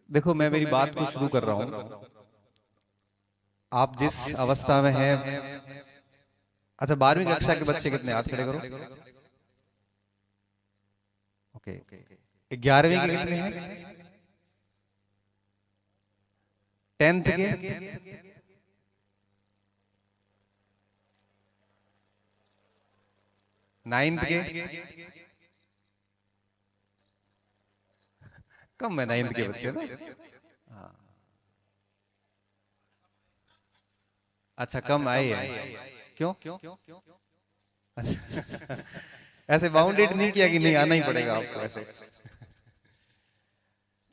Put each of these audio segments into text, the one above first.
देखो, मैं मेरी बात को शुरू कर रहा हूं। आप जिस अवस्था में हैं, अच्छा 12वीं कक्षा के बच्चे कितने, हाथ खड़े करो। ओके, 11वीं के कितने हैं? 10th के? 9th के? कम है 9th के बच्चे ना। हाँ, अच्छा कम आए हैं। क्यों? अच्छा ऐसे बाउंडेड नहीं किया कि नहीं आना ही पड़ेगा आपको ऐसे।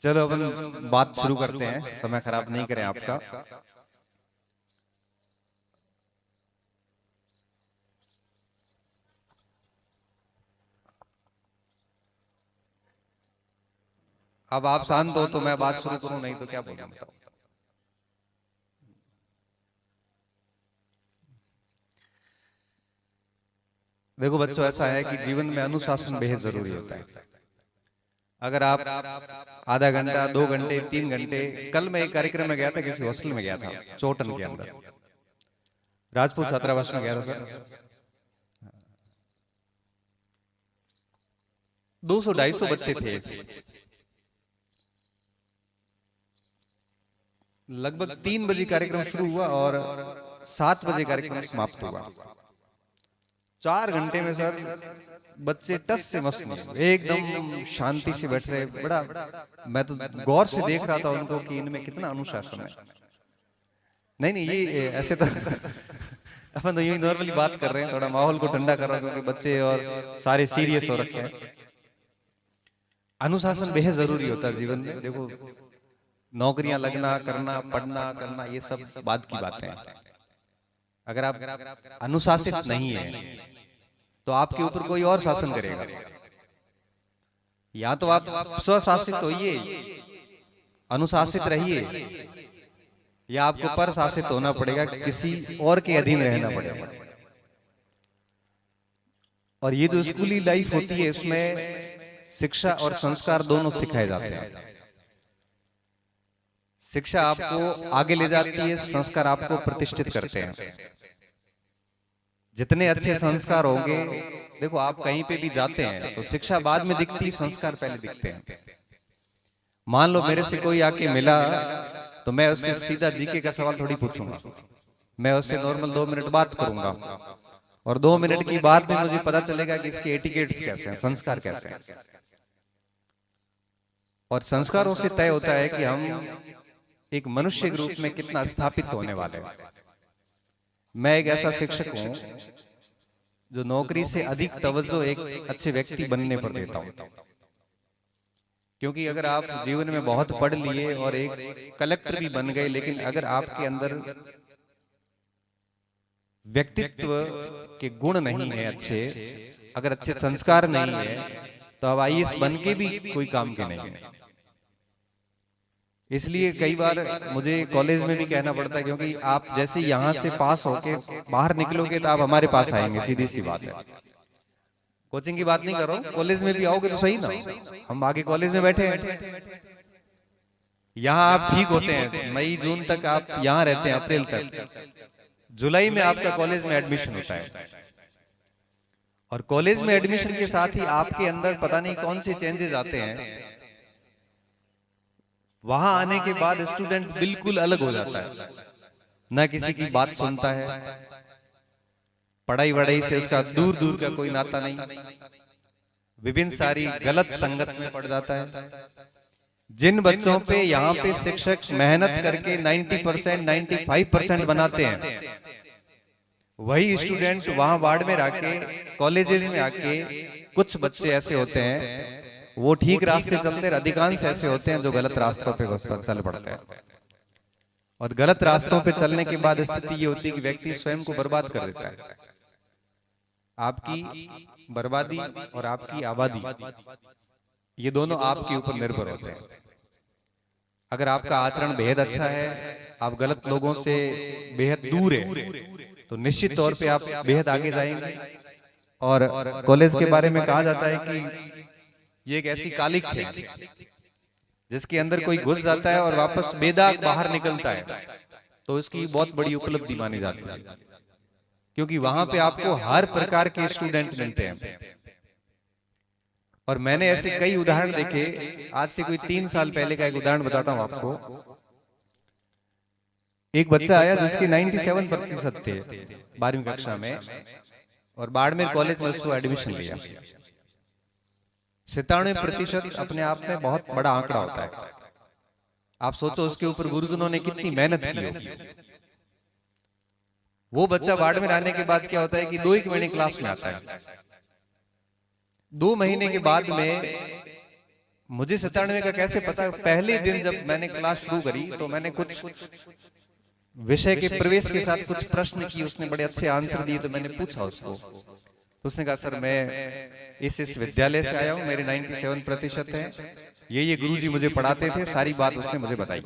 चलो अपन बात शुरू करते हैं, समय खराब नहीं करें आपका। अब आप शांत हो तो मैं बात शुरू करूं, नहीं तो क्या बोलूं बताओ। देखो बच्चों, ऐसा है कि जीवन में अनुशासन बेहद जरूरी होता है। अगर आप आधा घंटा, 2 घंटे, 3 घंटे, कल मैं एक कार्यक्रम में गया था, किसी हॉस्टल में गया था चोटन के अंदर, राजपूत छात्रावास में गया था सर। 200-250 बच्चे थे, लगभग 3 बजे कार्यक्रम शुरू हुआ और 7 बजे कार्यक्रम समाप्त हुआ। 4 घंटे में सर बच्चे टस से मस में एकदम शांति से बैठ रहे। बड़ा मैं तो गौर से देख रहा था उनको कि इनमें कितना अनुशासन है। नहीं नहीं, ये ऐसे तो अपन तो यही नॉर्मली बात कर रहे हैं, थोड़ा माहौल को ठंडा कर रहे हैं क्योंकि बच्चे और सारे सीरियस हो रखे हैं। अनुशासन बेहद जरूरी होता है जीवन में। देखो, नौकरियां लगना, करना, पढ़ना, करना, ये सब बाद की बातें हैं। अगर आप अनुशासित नहीं है तो आपके ऊपर कोई और शासन करेगा। या तो आप स्वशासित होइए, अनुशासित रहिए, या आपको पर शासित होना पड़ेगा, किसी और के अधीन रहना पड़ेगा। और ये जो स्कूली लाइफ होती है, इसमें शिक्षा और संस्कार दोनों सिखाए जाते हैं। शिक्षा आपको आगे ले जाती है, संस्कार आपको प्रतिष्ठित करते हैं। जितने अच्छे संस्कार होंगे, देखो आप कहीं पे भी जाते हैं तो शिक्षा बाद में दिखती, संस्कार पहले दिखते हैं। मान लो मेरे से कोई आके मिला तो मैं उससे सीधा जीके का सवाल थोड़ी पूछूंगा। मैं उससे नॉर्मल 2 मिनट बात करूंगा और 2 मिनट की बात में मुझे पता चलेगा कि इसके एटिकेट्स कैसे हैं, संस्कार कैसे हैं। और संस्कारों से तय होता है कि हम एक मनुष्य के रूप में कितना स्थापित होने वाले हैं। मैं एक ऐसा शिक्षक हूं जो नौकरी से अधिक तवज्जो एक अच्छे व्यक्ति बनने पर देता हूं। क्योंकि अगर आप जीवन में बहुत पढ़ लिए और एक कलेक्टर भी बन गए, लेकिन अगर आपके अंदर व्यक्तित्व के गुण नहीं है अच्छे, अगर अच्छे संस्कार नहीं है, तो आप आईएएस बन के भी कोई काम के नहीं है। इसलिए कई बार मुझे कॉलेज में भी कहना पड़ता है, क्योंकि आप जैसे यहाँ से पास होके बाहर निकलोगे तो आप हमारे पास आएंगे, सीधी सी बात है। कोचिंग की बात नहीं कर रहा हूँ, कॉलेज में भी आओगे तो सही ना। हम आगे कॉलेज में बैठे हैं, यहाँ आप ठीक होते हैं, मई जून तक आप यहाँ रहते हैं, अप्रैल तक, जुलाई में आपका कॉलेज में एडमिशन होता है। और कॉलेज में एडमिशन के साथ ही आपके अंदर पता नहीं कौन से चेंजेस आते हैं। वहां आने के बाद स्टूडेंट बिल्कुल अलग हो जाता है, न किसी की बात सुनता है, पढ़ाई वढ़ाई से उसका दूर दूर का कोई नाता नहीं, विभिन्न सारी गलत संगत में पड़ जाता है। जिन बच्चों पे यहाँ पे शिक्षक मेहनत करके 90%, 95% बनाते हैं, वही स्टूडेंट वहां वार्ड में आके, कॉलेजेस में आके, कुछ बच्चे ऐसे होते हैं वो ठीक रास्ते चलते हैं, अधिकांश ऐसे होते हैं जो गलत रास्तों पे चल पड़ते हैं। और गलत रास्तों पे चलने के बाद स्थिति ये होती है कि व्यक्ति स्वयं को बर्बाद कर देता है। आपकी बर्बादी और आपकी आबादी, ये दोनों आपके ऊपर निर्भर होते हैं। अगर आपका आचरण बेहद अच्छा है, आप गलत लोगों से बेहद दूर है, तो निश्चित तौर पे आप बेहद आगे जाएंगे। और कॉलेज के बारे में कहा जाता है कि ये एक ऐसी कालिक है जिसके अंदर कोई घुस जाता है और वापस बेदाग बाहर निकलता है, तो इसकी बहुत बड़ी उपलब्धि मानी जाती है, क्योंकि वहां पे आपको हर प्रकार के स्टूडेंट मिलते हैं। और मैंने ऐसे कई उदाहरण देखे। आज से कोई 3 साल पहले का एक उदाहरण बताता हूं आपको। एक बच्चा आया जिसके 97% थे 12वीं कक्षा में, और बाड़मेर कॉलेज में उसको एडमिशन लिया। 97% अपने आप में बहुत बड़ा आंकड़ा होता है। आप सोचो उसके ऊपर गुरुजनों ने कितनी मेहनत की होगी। वो बच्चा बाड़मेर आने के बाद क्या होता है कि 2-1 महीने क्लास में आता है। 2 महीने के बाद में मुझे 97 का कैसे पता, पहले दिन जब मैंने क्लास शुरू करी तो मैंने कुछ विषय के प्रवेश के साथ कुछ प्रश्न किए, उसने बड़े अच्छे आंसर दिए। तो मैंने पूछा उसको, तो उसने कहा सर मैं इस विद्यालय से आया हूं, मेरे 97% हैं, ये गुरुजी मुझे पढ़ाते थे, सारी बात उसने मुझे बताई।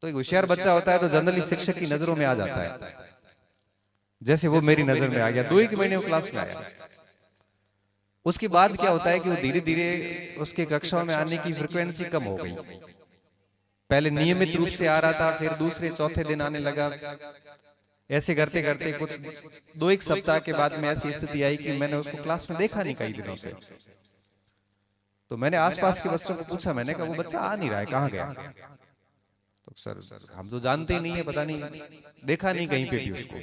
तो एक होशियार बच्चा होता है तो जनरली शिक्षक की नजरों में आ जाता है, जैसे वो मेरी नजर में आ गया। 2-1 महीने वो क्लास में आया। उसके बाद क्या होता है कि वो धीरे धीरे उसके कक्षाओं में आने की फ्रिक्वेंसी कम हो गई। पहले नियमित रूप से आ रहा था, फिर दूसरे चौथे दिन आने लगा। ऐसे करते करते कुछ 2-1 सप्ताह के बाद में ऐसी स्थिति आई कि मैंने उसको क्लास में देखा नहीं कई दिनों से। तो मैंने आसपास के बच्चों को पूछा, मैंने कहा वो बच्चा आ नहीं रहा है, कहाँ गया? तो सर हम तो जानते ही नहीं है, पता नहीं, देखा नहीं कहीं पे भी उसको।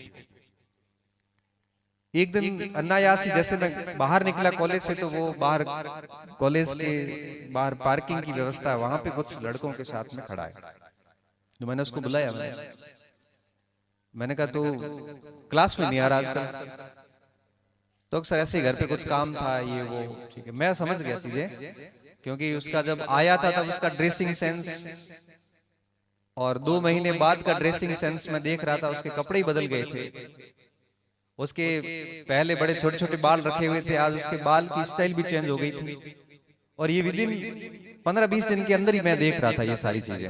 एक दिन अनायास जैसे मैं बाहर निकला कॉलेज से, तो वो बाहर कॉलेज के बाहर पार्किंग की व्यवस्था है, वहां पे कुछ लड़कों के साथ में खड़ा है। तो मैंने उसको बुलाया, मैंने कहा तो क्लास में नहीं आ रहा आजकल? तो सर ऐसे घर पे कुछ काम था, ये वो। ठीक है, मैं समझ गया चीजें, क्योंकि उसका जब आया था तब उसका ड्रेसिंग सेंस और 2 महीने बाद का ड्रेसिंग सेंस मैं देख रहा था, उसके कपड़े ही बदल गए थे। उसके पहले बड़े छोटे छोटे बाल रखे हुए थे, आज उसके बाल की स्टाइल भी चेंज हो गई थी। और ये विदिन 15-20 दिन के अंदर ही मैं देख रहा था ये सारी चीजें।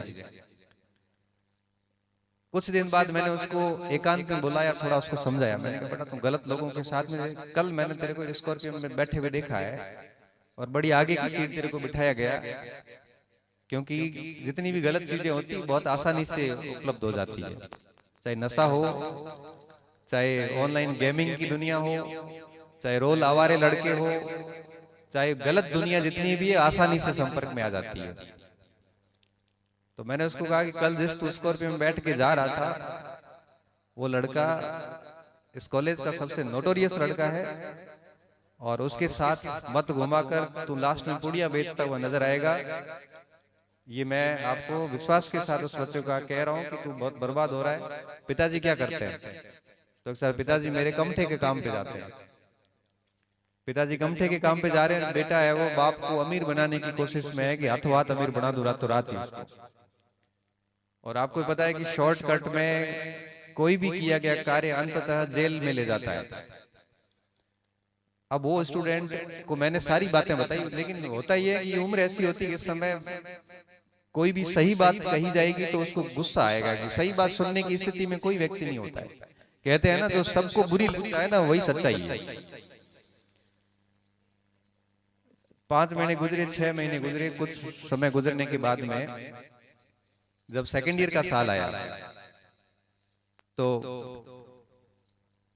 कुछ दिन बाद मैंने उसको एकांत में बुलाया, थोड़ा उसको समझाया। मैंने कहा बेटा तुम गलत लोगों के साथ में, कल मैंने तेरे को स्कॉर्पियो में बैठे हुए देखा है और बड़ी आगे की सीट तेरे को बिठाया गया, क्योंकि जितनी भी गलत चीजें होती बहुत आसानी से उपलब्ध हो जाती है। चाहे नशा हो, चाहे ऑनलाइन गेमिंग की दुनिया हो, चाहे रोल आवारे लड़के हो, चाहे गलत दुनिया जितनी भी है, आसानी से संपर्क में आ जाती है। तो मैंने उसको कहा कि कल जिस तू स्कॉर्पियो में बैठ के जा रहा था, वो लड़का इस कॉलेज का सबसे नोटोरियस लड़का है, और उसके साथ मत घुमाकर तू लास्ट में पुड़िया बेचता हुआ नजर आएगा। ये मैं आपको विश्वास के साथ उस बच्चे को कह रहा हूँ कि तू बहुत बर्बाद हो रहा है। पिताजी क्या करते हैं? तो सर पिताजी मेरे कमठे के काम पे जाते हैं। पिताजी कमठे के काम पे जा रहे हैं, बेटा है वो बाप को अमीर बनाने की कोशिश में है कि हाथों हाथ अमीर बना दूं रातों रात ही उसको। और आपको पता है कि शॉर्टकट में कोई भी किया गया कार्य अंततः जेल में ले जाता है। अब वो स्टूडेंट को मैंने सारी बातें बताई, लेकिन होता ये है कि उम्र ऐसी होती है कि इस समय कोई भी सही बात कही जाएगी तो उसको गुस्सा आएगा कि सही बात सुनने की स्थिति में कोई व्यक्ति नहीं होता है। कहते हैं ना, जो सबको बुरी लगता है ना वही सच्चाई है। 5 महीने गुजरे, 6 महीने गुजरे, कुछ समय गुजरने के बाद में जब सेकेंड ईयर का साल आया तो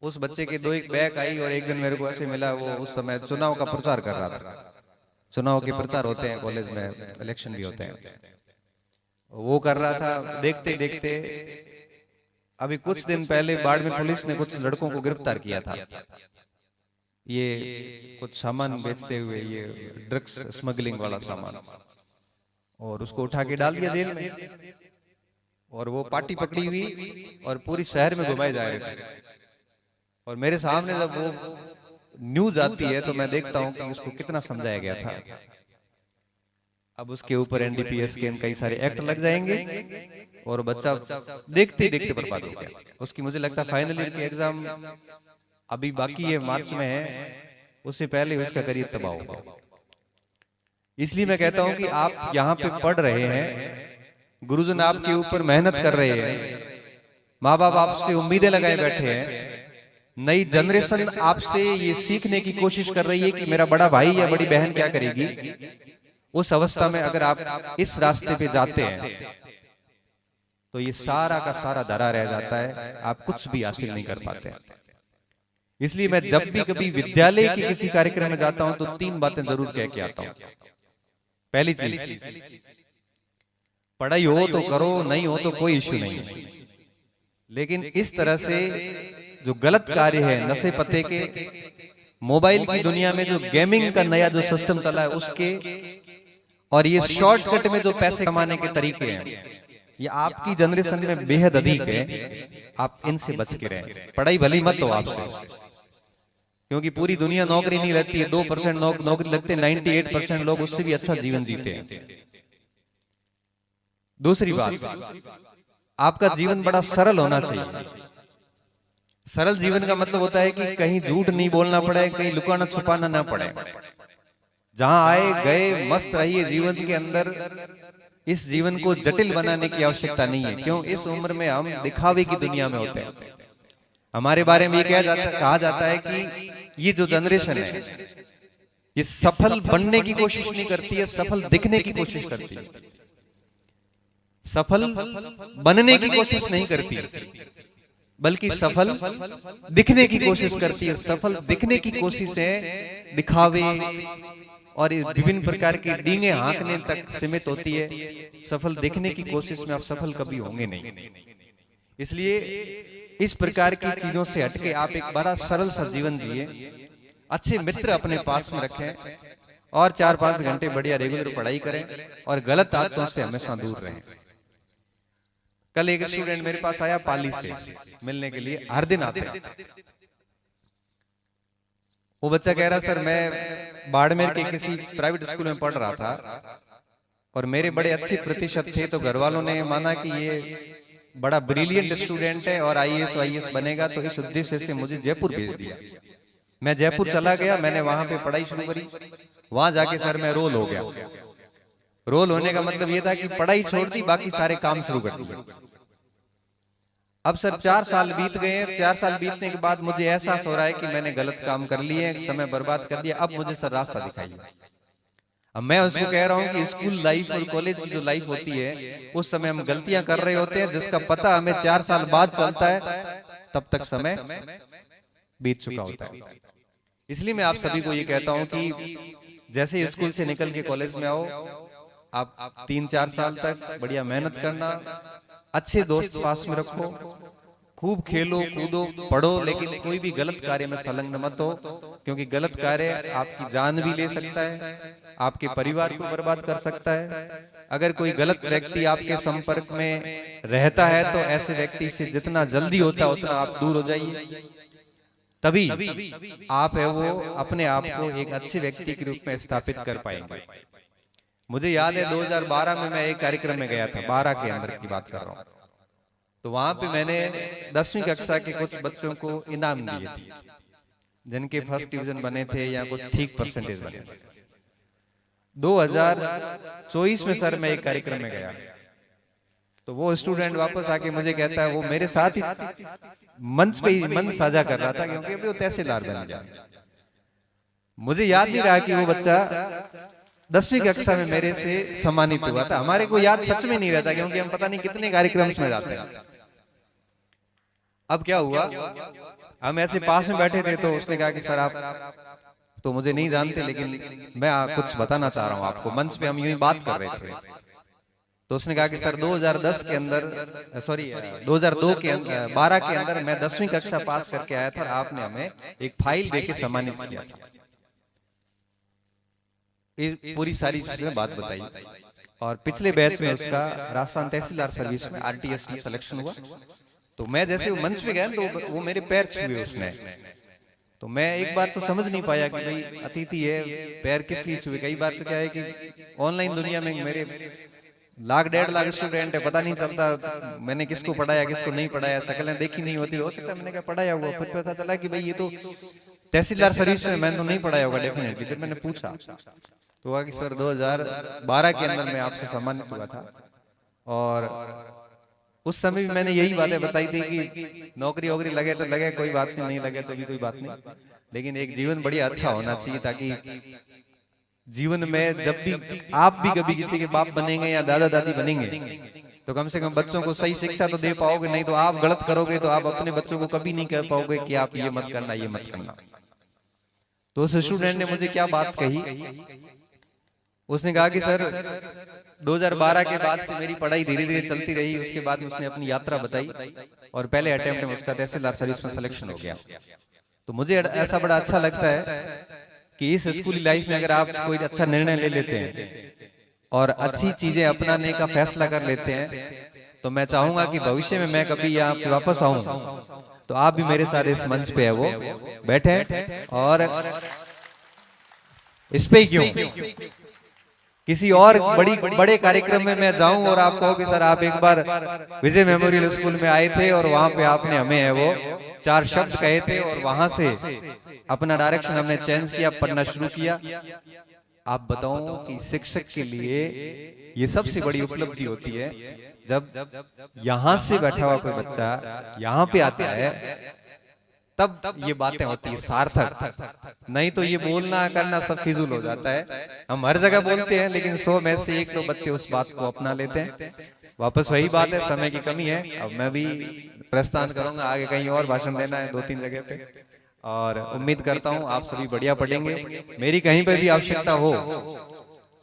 उस बच्चे के 2-1 बैक आई, और एक दिन मेरे को ऐसे मिला, वो उस समय चुनाव का प्रचार कर रहा था। चुनाव के प्रचार होते हैं कॉलेज में, इलेक्शन भी होते हैं, वो कर रहा था। देखते देखते अभी कुछ दिन पहले बाड़मेर पुलिस ने कुछ लड़कों को गिरफ्तार किया था, ये कुछ सामान बेचते हुए, ये ड्रग्स स्मगलिंग वाला सामान, और उसको उठा के डाल दिया जेल में। और वो पार्टी पकड़ी हुई और पूरी शहर में घुमाए जा रहे थे। और मेरे सामने जब वो न्यूज आती है तो मैं देखता हूं कि उसको कितना समझाया गया था। अब उसके ऊपर एनडीपीएस के कई सारे एक्ट लग जाएंगे और बच्चा देखते देखते बर्बाद हो गया। उसकी मुझे लगता है फाइनल ईयर की एग्जाम अभी बाकी है, मार्च में है, उससे पहले उसका करियर तबाह होगा। इसलिए मैं कहता हूं कि आप यहाँ पे पढ़ रहे हैं, गुरुजन आपके ऊपर मेहनत कर रहे हैं, माँ बाप आपसे उम्मीदें लगाए बैठे हैं, नई जनरेशन आपसे ये सीखने की कोशिश कर रही है कि मेरा बड़ा भाई या बड़ी बहन क्या करेगी, उस अवस्था में अगर आप इस रास्ते पे जाते हैं तो ये सारा का सारा धरा रह जाता है, आप कुछ भी हासिल नहीं कर पाते। इसलिए मैं जब भी कभी विद्यालय के किसी कार्यक्रम में जाता हूं तो 3 बातें जरूर कह के आता हूं। पहली चीज, पढ़ाई हो तो करो, नहीं हो तो कोई इश्यू नहीं, लेकिन इस तरह से जो गलत कार्य है, नशे पते के, मोबाइल की दुनिया में जो गेमिंग का नया जो सिस्टम चला है उसके, और ये शॉर्टकट में जो पैसे कमाने के तरीके हैं, ये आपकी जनरेशन में बेहद अधिक है। आप इनसे बच के रहें। पढ़ाई भली मत हो आपसे, क्योंकि पूरी दुनिया नौकरी नहीं रहती है, 2% नौकरी लगते, 98% लोग उससे भी अच्छा जीवन जीते हैं। दूसरी बात, आपका जीवन बड़ा सरल होना चाहिए। सरल जीवन का मतलब होता है कि कहीं झूठ नहीं बोलना पड़े, कहीं लुकाना छुपाना ना पड़े। जहां आए गए मस्त रहिए जीवन के अंदर। इस जीवन को जटिल बनाने की आवश्यकता नहीं है। क्यों? इस उम्र में हम दिखावे की दुनिया में होते हैं। हमारे बारे में ये कहा जाता है कि ये जो जनरेशन है ये सफल बनने की कोशिश नहीं करती है, सफल दिखने की कोशिश करती है। सफल बनने की कोशिश नहीं करती, बल्कि सफल दिखने की कोशिश करती है। सफल दिखने की कोशिश है दिखावे और विभिन्न प्रकार की डींगे हाँकने तक सीमित होती है। सफल दिखने की कोशिश में आप सफल कभी होंगे नहीं। इसलिए इस प्रकार की चीजों से हटके आप एक बड़ा सरल सा जीवन जिए, अच्छे मित्र अपने पास में रखें और 4-5 घंटे बढ़िया रेगुलर पढ़ाई करें और गलत आदतों से हमेशा दूर रहें। कल एक स्टूडेंट मेरे पास आया पाली से मिलने के लिए, हर दिन आते हैं। वो बच्चा कह रहा, सर मैं बाड़मेर के किसी प्राइवेट स्कूल में पढ़ रहा था और मेरे बड़े अच्छे प्रतिशत थे, तो घर वालों ने माना कि ये बड़ा ब्रिलियंट स्टूडेंट है और IAS बनेगा, तो इस उद्देश्य से मुझे जयपुर भेज दिया। मैं जयपुर चला गया, मैंने वहां पे पढ़ाई शुरू करी। वहां जाके सर मैं रोल हो गया। रोल होने का मतलब ये था कि पढ़ाई छोड़ दी, बाकी सारे काम शुरू कर दिए। अब सर 4 साल बीत गए। 4 साल बीतने के बाद मुझे एहसास हो रहा है कि मैंने गलत काम कर लिए, समय बर्बाद कर दिया। अब मुझे सर रास्ता दिखाइए। अब मैं उसको कह रहा हूँ कि स्कूल लाइफ और कॉलेज की जो लाइफ होती है उस समय हम गलतियां कर रहे होते हैं, जिसका पता हमें 4 साल बाद चलता है, तब तक समय बीत चुका होता है। इसलिए मैं आप सभी को ये कहता हूँ कि जैसे स्कूल से निकल के कॉलेज में आओ, आप 3-4 साल तक बढ़िया मेहनत करना, अच्छे दोस्त पास में रखो, खूब खेलो कूदो पढ़ो, लेकिन कोई भी गलत कार्य में संलग्न मत हो, क्योंकि गलत कार्य आपकी जान भी ले सकता है, आपके परिवार को बर्बाद कर सकता है। अगर कोई गलत व्यक्ति आपके संपर्क में रहता है तो ऐसे व्यक्ति से जितना जल्दी होता है उतना आप दूर हो जाइए। तभी आप है वो अपने आप को एक अच्छे व्यक्ति के रूप में स्थापित कर पाएंगे। मुझे याद है 2012 में मैं एक कार्यक्रम में गया था, 12 के अंदर की बात कर रहा हूँ। तो वहां पे मैंने 10वीं कक्षा के कुछ बच्चों को इनाम दिए थे, जिनके फर्स्ट डिवीजन बने थे या कुछ ठीक परसेंटेज बने थे। 2024 में सर मैं एक कार्यक्रम में गया, तो वो स्टूडेंट वापस आके मुझे कहता है, वो मेरे साथ ही मंच पे ही मंच साझा कर रहा था, क्योंकि अभी वो तहसीलदार बन गया। मुझे याद नहीं रहा कि वो बच्चा 10वीं कक्षा में मेरे से सम्मानित हुआ था। हमारे को याद सच में नहीं रहता, क्योंकि हम पता नहीं कितने कार्यक्रम में जाते हैं। अब क्या हुआ, हम ऐसे पास में बैठे थे, तो उसने कहा कि सर आप तो मुझे नहीं जानते, लेकिन मैं कुछ बताना चाह रहा हूँ आपको। मंच पे हम यूं ही बात कर रहे थे, तो उसने कहा कि सर 2010 के अंदर, सॉरी 2002 के 12 के अंदर मैं 10वीं कक्षा पास करके आया था और आपने हमें एक फाइल देके सम्मानित किया था। पूरी सारी चीजें बात बताई, और पिछले बैच में उसका राजस्थान तहसीलदार सर्विस में RTS में सिलेक्शन हुआ। तो मैं जैसे वो मंच पे गया तो वो मेरे पैर छुए उसने। तो मैं एक बार तो समझ नहीं पाया कि भाई अतिथि है, पैर किस लिए छुए। कई बार तो क्या है कि ऑनलाइन दुनिया में मेरे 1-1.5 लाख स्टूडेंट है, पता नहीं चलता मैंने किसको पढ़ाया किसको नहीं पढ़ाया, शक्लें देखी नहीं होती। हो सकता है मैंने कहा पढ़ाया हुआ, फिर पता चला कि भाई ये तो तहसीलदार सर्विस में, मैंने तो नहीं पढ़ाया होगा डेफिनेटली। फिर मैंने पूछा तो कहा कि सर 2012 के अंदर मैं आपसे सम्मानित हुआ था, और उस समय भी मैंने यही बातें बताई थी कि नौकरी वोकरी लगे तो लगे, कोई बात नहीं, नहीं लगे तो भी कोई बात नहीं, लेकिन एक जीवन बढ़िया अच्छा होना चाहिए, ताकि जीवन में जब भी आप भी कभी किसी के बाप बनेंगे या दादा दादी बनेंगे तो कम से कम बच्चों को सही शिक्षा तो दे पाओगे, नहीं तो आप गलत करोगे तो आप अपने बच्चों को कभी नहीं कह पाओगे कि आप ये मत करना ये मत करना। तो उस स्टूडेंट ने मुझे क्या बात कही, उसने कहा कि सर 2012 के बाद से मेरी पढ़ाई धीरे धीरे चलती रही, उसके बाद उसने अपनी यात्रा बताई और पहले अटेम्प्ट में उसका तहसीलदार सर्विस में सिलेक्शन हो गया। तो मुझे ऐसा बड़ा अच्छा लगता है कि इस स्कूली लाइफ में अगर आप कोई अच्छा निर्णय ले लेते हैं और अच्छी चीजें अपनाने का फैसला कर लेते हैं तो मैं चाहूंगा कि भविष्य में मैं कभी यहाँ पे वापस आऊं तो आप भी मेरे साथ इस मंच पे है वो बैठे और इस पे क्यों किसी और बड़े कार्यक्रम में मैं जाऊं और आप कहो कि सर आप एक बार विजय मेमोरियल स्कूल में आए थे और वहां पे आपने हमें है वो 4 शब्द कहे थे और वहां से अपना डायरेक्शन हमने चेंज किया, पढ़ना शुरू किया। आप बताओ कि शिक्षक के लिए ये सबसे बड़ी उपलब्धि होती है जब यहां से बैठा हुआ कोई बच्चा यहां पे आता है तब ये बातें होती है सार्थक, नहीं तो ये बोलना करना सब फिजूल हो जाता है। हम हर जगह बोलते हैं लेकिन 100 में से 1 तो बच्चे उस बात को अपना लेते हैं। वापस वही बात है, समय की कमी है। अब मैं भी प्रस्थान करूंगा, आगे कहीं और भाषण देना है 2-3 जगह पे और उम्मीद करता हूं आप सभी बढ़िया पढ़ेंगे। मेरी कहीं पे भी आवश्यकता हो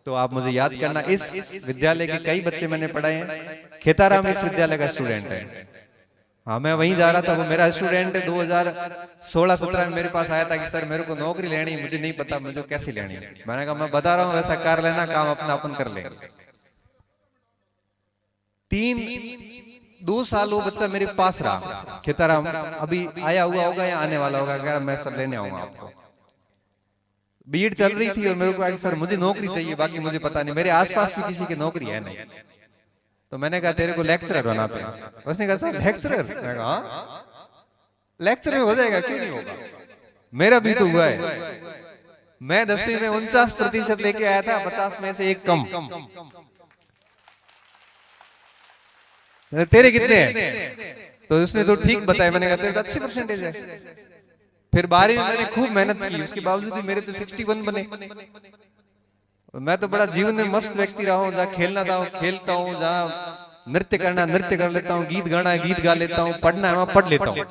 तो आप मुझे याद करना। इस विद्यालय के कई बच्चे मैंने पढ़ाए हैं, खेताराम इस विद्यालय का स्टूडेंट है। हाँ मैं वहीं जा रहा था, वो मेरा स्टूडेंट 2016-17 में मेरे पास आया था कि सर मेरे को नौकरी लेनी, मुझे नहीं पता मुझे कैसी लेनी है। मैंने कहा मैं बता रहा हूँ वैसा कर लेना, काम अपना अपन कर लेंगे। 2 साल वो बच्चा मेरे पास रहा, खेताराम अभी आया हुआ होगा या आने वाला होगा, कह रहा मैं सर लेने आऊंगा आपको। बीएड चल रही थी और मेरे को कहा सर मुझे नौकरी चाहिए, बाकी मुझे पता नहीं, मेरे आसपास भी किसी की नौकरी है नहीं। तो मैंने कहा तेरे को लेक्चरर बनाते हैं। उसने कहा सर लेक्चरर? मैंने कहा लेक्चरर हो जाएगा, क्यों नहीं होगा, मेरा भी तो हुआ है। मैं 10वीं में 49% लेके आया था, 50 में से 1 कम। तेरे कितने हैं? तो उसने तो ठीक बताया। मैंने कहा तेरे तो अच्छी परसेंटेज है। फिर 12वीं में मैंने खूब मेहनत की, उसके बावजूद भी मेरे तो 61 बने। मैं तो बड़ा जीवन में मस्त व्यक्ति रहा हूँ, जहाँ खेलना था खेलता हूँ, जहाँ नृत्य करना नृत्य कर लेता हूँ, गीत गाना है गीत गा लेता हूँ, पढ़ना है वहां पढ़ लेता हूँ,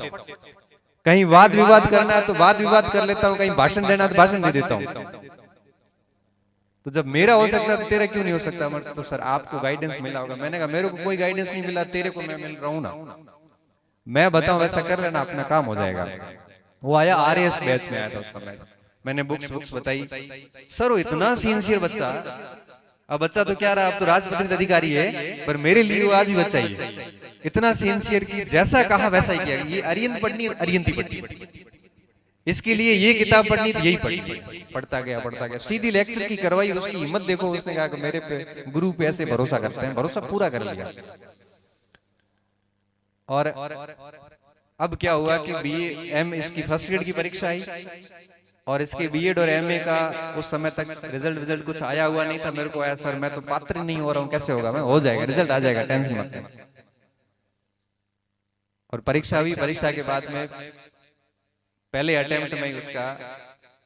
कहीं वाद विवाद करना है तो वाद विवाद कर लेता हूँ, कहीं भाषण देना है तो भाषण दे देता हूँ। तो जब मेरा हो सकता है तो तेरा क्यों नहीं हो सकता? तो सर आपको गाइडेंस मिला होगा। मैंने कहा मेरे को कोई गाइडेंस नहीं मिला, तेरे को मैं मिल रहा हूँ ना, मैं बताऊं वैसा कर लेना, अपना काम हो जाएगा। वो आया आरएएस बैच में आया था उस समय, मैंने बुक्स बताई। सर वो इतना सिंसियर बच्चा, अब बच्चा तो क्या रहा, अब तो राजपत्रित अधिकारी है, पर मेरे लिए वो आज भी बच्चा ही है। इतना सिंसियर की जैसा कहा वैसा ही किया। ये अरियंत पढ़नी अरियंती पढ़नी, इसके लिए ये किताब पढ़नी थी यही पढ़ी, पढ़ता गया सीधी लेक्चर की करवाई। उसकी हिम्मत देखो, उसने कहा कि मेरे पे गुरु पे ऐसे भरोसा करते हैं, भरोसा पूरा कर लिया। और अब क्या हुआ कि BA इसकी फर्स्ट ग्रेड की परीक्षा आई और इसके बीएड और एमए का उस समय तक रिजल्ट कुछ आया हुआ नहीं था। मेरे को आया सर मैं तो पात्र नहीं हो रहा हूँ, कैसे होगा? मैं हो जाएगा, रिजल्ट आ जाएगा, टेंशन मत लेना। और परीक्षा हुई, परीक्षा के बाद में पहले अटेम्प्ट में उसका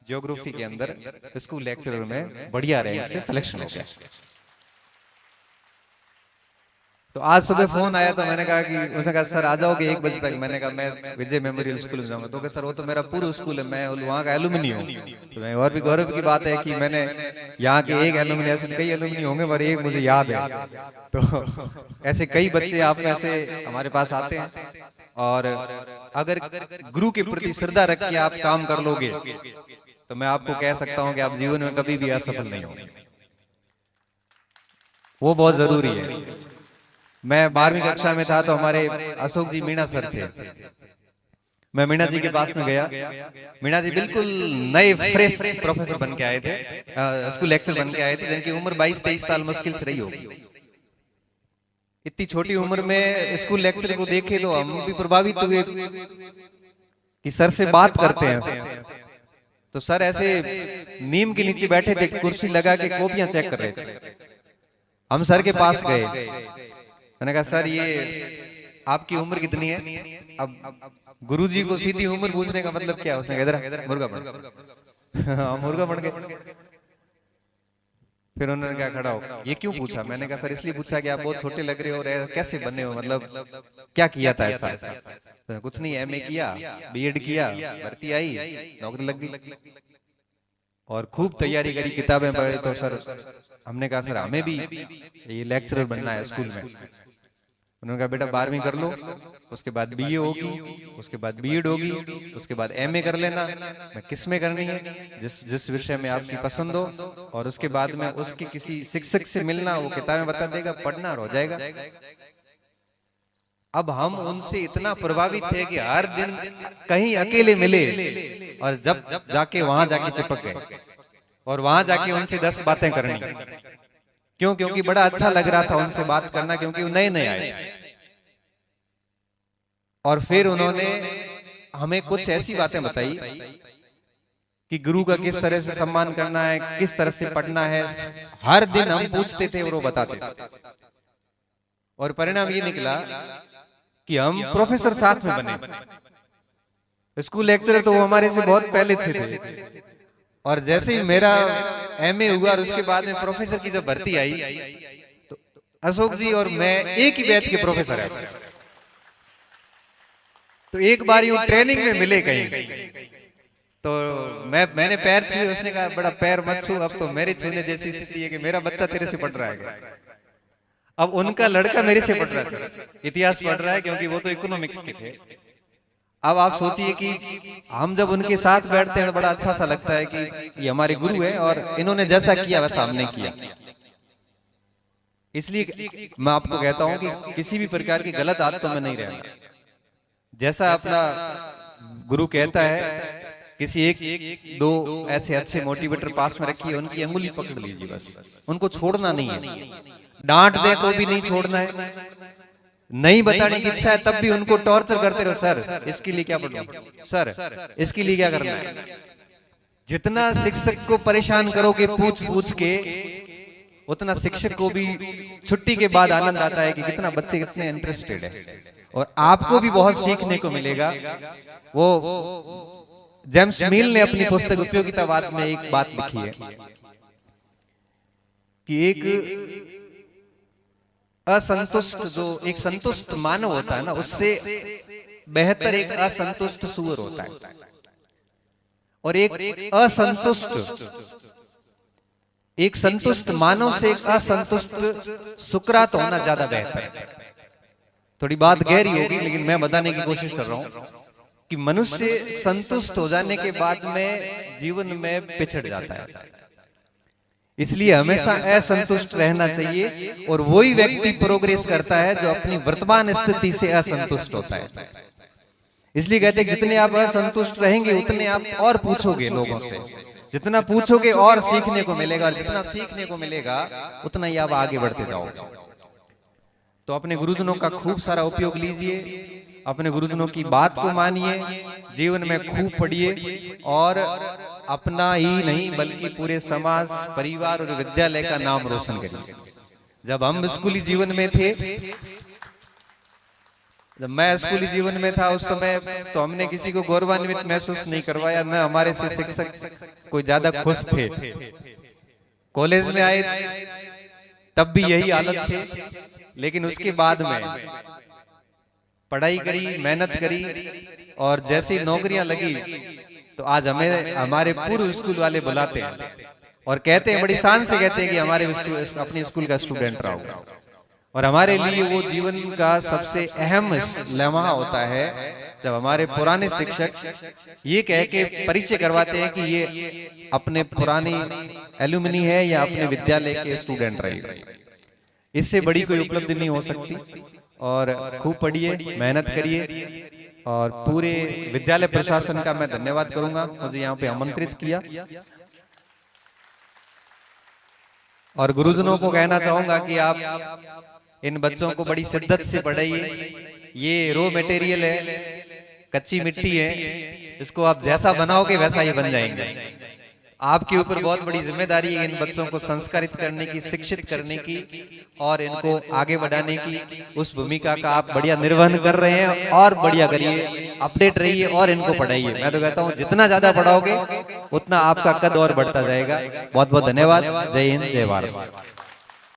ज्योग्राफी के अंदर स्कूल लेक्चरर में बढ़िया रैंक से सिलेक्शन हो गया। तो आज सुबह फोन आया तो मैंने कहा कि उसने कहा सर आ जाओगे 1 बजे तक। मैंने कहा मैं विजय मेमोरियल स्कूल में जाऊंगा। तो सर वो तो मेरा पूरा स्कूल है, मैं वहाँ का एलुमनी हूँ। तो मैं और भी गौरव की बात है कि मैंने यहाँ के एक एलुमनी, ऐसे कई एलुमनी होंगे पर एक मुझे याद है। तो ऐसे कई बच्चे आप में से हमारे पास आते हैं और अगर गुरु के प्रति श्रद्धा रख के आप काम कर लोगे तो मैं आपको कह सकता हूँ कि आप जीवन में कभी भी असफल नहीं होंगे। वो बहुत जरूरी है। मैं 12वीं कक्षा में था तो हमारे अशोक जी मीणा सर थे। मैं मीणा जी के पास में गया। मीणा जी बिल्कुल नए फ्रेश प्रोफेसर बन के आए थे, स्कूल लेक्चर बन के आए थे, जिनकी उम्र 22-23 साल मुश्किल से रही होगी। इतनी छोटी उम्र में स्कूल लेक्चर को देखे तो हम भी प्रभावित हुए कि सर से बात करते हैं। तो सर ऐसे नीम के नीचे बैठे थे, कुर्सी लगा के कॉपियां चेक कर रहे थे। हम सर के पास गए, मैंने कहा सर ये आपकी उम्र कितनी है? अब गुरुजी को सीधी उम्र पूछने का मतलब क्या है? उसने कहा इधर मुर्गा बन। हाँ मुर्गा बन गए। फिर उन्होंने क्या खड़ा हो, ये क्यों पूछा? मैंने कहा सर इसलिए पूछा कि आप बहुत छोटे लग रहे हो और कैसे बने हो, मतलब क्या किया था ऐसा? तो कुछ नहीं, एमए किया, बीएड किया, भर्ती आई, नौकरी लग गई और खूब तैयारी करी, किताबें पढ़ी। तो सर हमने कहा सर हमें भी ये लेक्चरर बनना है स्कूल में। उन्होंने कहा बेटा 12वीं कर लो, उसके बाद बीए होगी, उसके बाद बीएड होगी, उसके बाद एमए कर लेना। मैं किस में करनी है? जिस विषय में आपकी पसंद हो, और उसके बाद में उसकी किसी शिक्षक से मिलना, वो किताबें बता देगा, पढ़ना और हो जाएगा। अब हम उनसे इतना प्रभावित थे कि हर दिन कहीं अकेले मिले और जब जाके वहां जाके चिपक गए और वहां जाके उनसे 10 बातें करनी। क्यों? क्योंकि बड़ा अच्छा लग रहा था उनसे बात करना, क्योंकि वो नए नए आए थे। और फिर उन्होंने हमें कुछ ऐसी बातें बताई कि गुरु का किस तरह से सम्मान करना है, किस तरह से पढ़ना है। हर दिन हम पूछते थे और वो बताते थे, और परिणाम ये निकला कि हम प्रोफेसर साथ में बने। स्कूल लेक्चरर तो वो हमारे से बहुत पहले थे, और जैसे ही मेरा एमए हुआ और उसके बाद में प्रोफेसर की जब भर्ती आई, तो अशोक जी और मैं एक ही बैच के प्रोफेसर हैं। तो एक बार यूं ट्रेनिंग में मिले कहीं, तो मैंने पैर छुए, उसने कहा बड़ा पैर मत छू, अब तो मेरे छूने जैसी स्थिति है कि मेरा बच्चा तेरे से पढ़ रहा है। अब उनका लड़का मेरे से पढ़ रहा है, इतिहास पढ़ रहा है, क्योंकि वो तो इकोनॉमिक्स के थे। अब आप सोचिए कि हम जब उनके साथ बैठते हैं बड़ा अच्छा सा लगता है कि ये हमारे गुरु है और इन्होंने जैसा किया वैसा हमने किया। इसलिए मैं आपको कहता हूं कि किसी भी प्रकार की गलत आदतों में नहीं रहना। जैसा अपना गुरु कहता है, किसी एक दो ऐसे अच्छे मोटिवेटर पास में रखिए, उनकी अंगुली पकड़ लीजिए, बस उनको छोड़ना नहीं है। डांट दे तो भी नहीं छोड़ना है, नहीं बताने की इच्छा है तब भी उनको टॉर्चर करते रहो। सर इसके लिए क्या पढ़ना, सर इसके लिए क्या करना है। जितना शिक्षक को परेशान करोगे पूछ पूछ के, उतना शिक्षक को भी छुट्टी के बाद आनंद आता है कि कितना बच्चे कितने इंटरेस्टेड है, और आपको भी बहुत सीखने को मिलेगा। वो जेम्स मिल ने अपनी पुस्तक उपयोगितावाद में एक बात लिखी है कि एक असंतुष्ट, जो एक संतुष्ट मानव होता है ना, उससे बेहतर एक असंतुष्ट सूअर होता है, और एक संतुष्ट मानव से एक असंतुष्ट सुकरात होना ज्यादा बेहतर है। थोड़ी बात गहरी होगी, लेकिन मैं बताने की कोशिश कर रहा हूं कि मनुष्य संतुष्ट हो जाने के बाद में जीवन में पिछड़ जाता है। इसलिए हमेशा असंतुष्ट रहना चाहिए, और वही व्यक्ति प्रोग्रेस करता है जो अपनी वर्तमान स्थिति से असंतुष्ट होता है। इसलिए कहते हैं जितने आप असंतुष्ट रहेंगे उतने आप और पूछोगे लोगों से, जितना पूछोगे और सीखने को मिलेगा, और जितना सीखने को मिलेगा उतना ही आप आगे बढ़ते जाओगे। तो अपने गुरुजनों का खूब सारा उपयोग लीजिए, अपने गुरुजनों की बात को मानिए, जीवन में खूब पढ़िए, और अपना ही नहीं बल्कि पूरे समाज, परिवार और विद्यालय का नाम रोशन करिए। जब हम स्कूली जीवन में थे, जब मैं स्कूली जीवन में था उस समय, तो हमने किसी को गौरवान्वित महसूस नहीं करवाया, न हमारे से शिक्षक कोई ज्यादा खुश थे। कॉलेज में आए तब भी यही हालत थे, लेकिन उसके बाद में पढ़ाई करी, मेहनत करी, और जैसी नौकरियां लगी तो आज हमें हमारे पूर्व स्कूल वाले बुलाते हैं और कहते हैं, बड़ी शान से कहते हैं कि हमारे अपने स्कूल का स्टूडेंट रहा होगा। और हमारे लिए वो जीवन का सबसे अहम लम्हा होता है जब हमारे पुराने शिक्षक ये कह के परिचय करवाते हैं कि ये अपने पुरानी एलुमनी है या अपने विद्यालय के स्टूडेंट रहे। इससे बड़ी कोई उपलब्धि नहीं हो सकती। और खूब पढ़िए, मेहनत करिए, और पूरे विद्यालय प्रशासन का मैं धन्यवाद करूंगा, मुझे यहाँ पे आमंत्रित किया। और गुरुजनों को कहना चाहूंगा कि आप इन बच्चों को बड़ी शिद्दत से पढ़ाइए। ये रो मटेरियल है, कच्ची मिट्टी है, इसको आप जैसा बनाओगे वैसा ये बन जाएंगे। आपके ऊपर बहुत बड़ी जिम्मेदारी है इन बच्चों को संस्कारित करने की, शिक्षित करने की और इनको आगे बढ़ाने की। उस भूमिका का आप बढ़िया निर्वहन कर रहे हैं और बढ़िया करिए, अपडेट रहिए और इनको पढ़ाइए। मैं तो कहता हूँ जितना ज्यादा पढ़ाओगे उतना आपका कद और बढ़ता जाएगा। बहुत बहुत धन्यवाद। जय हिंद, जय भारत।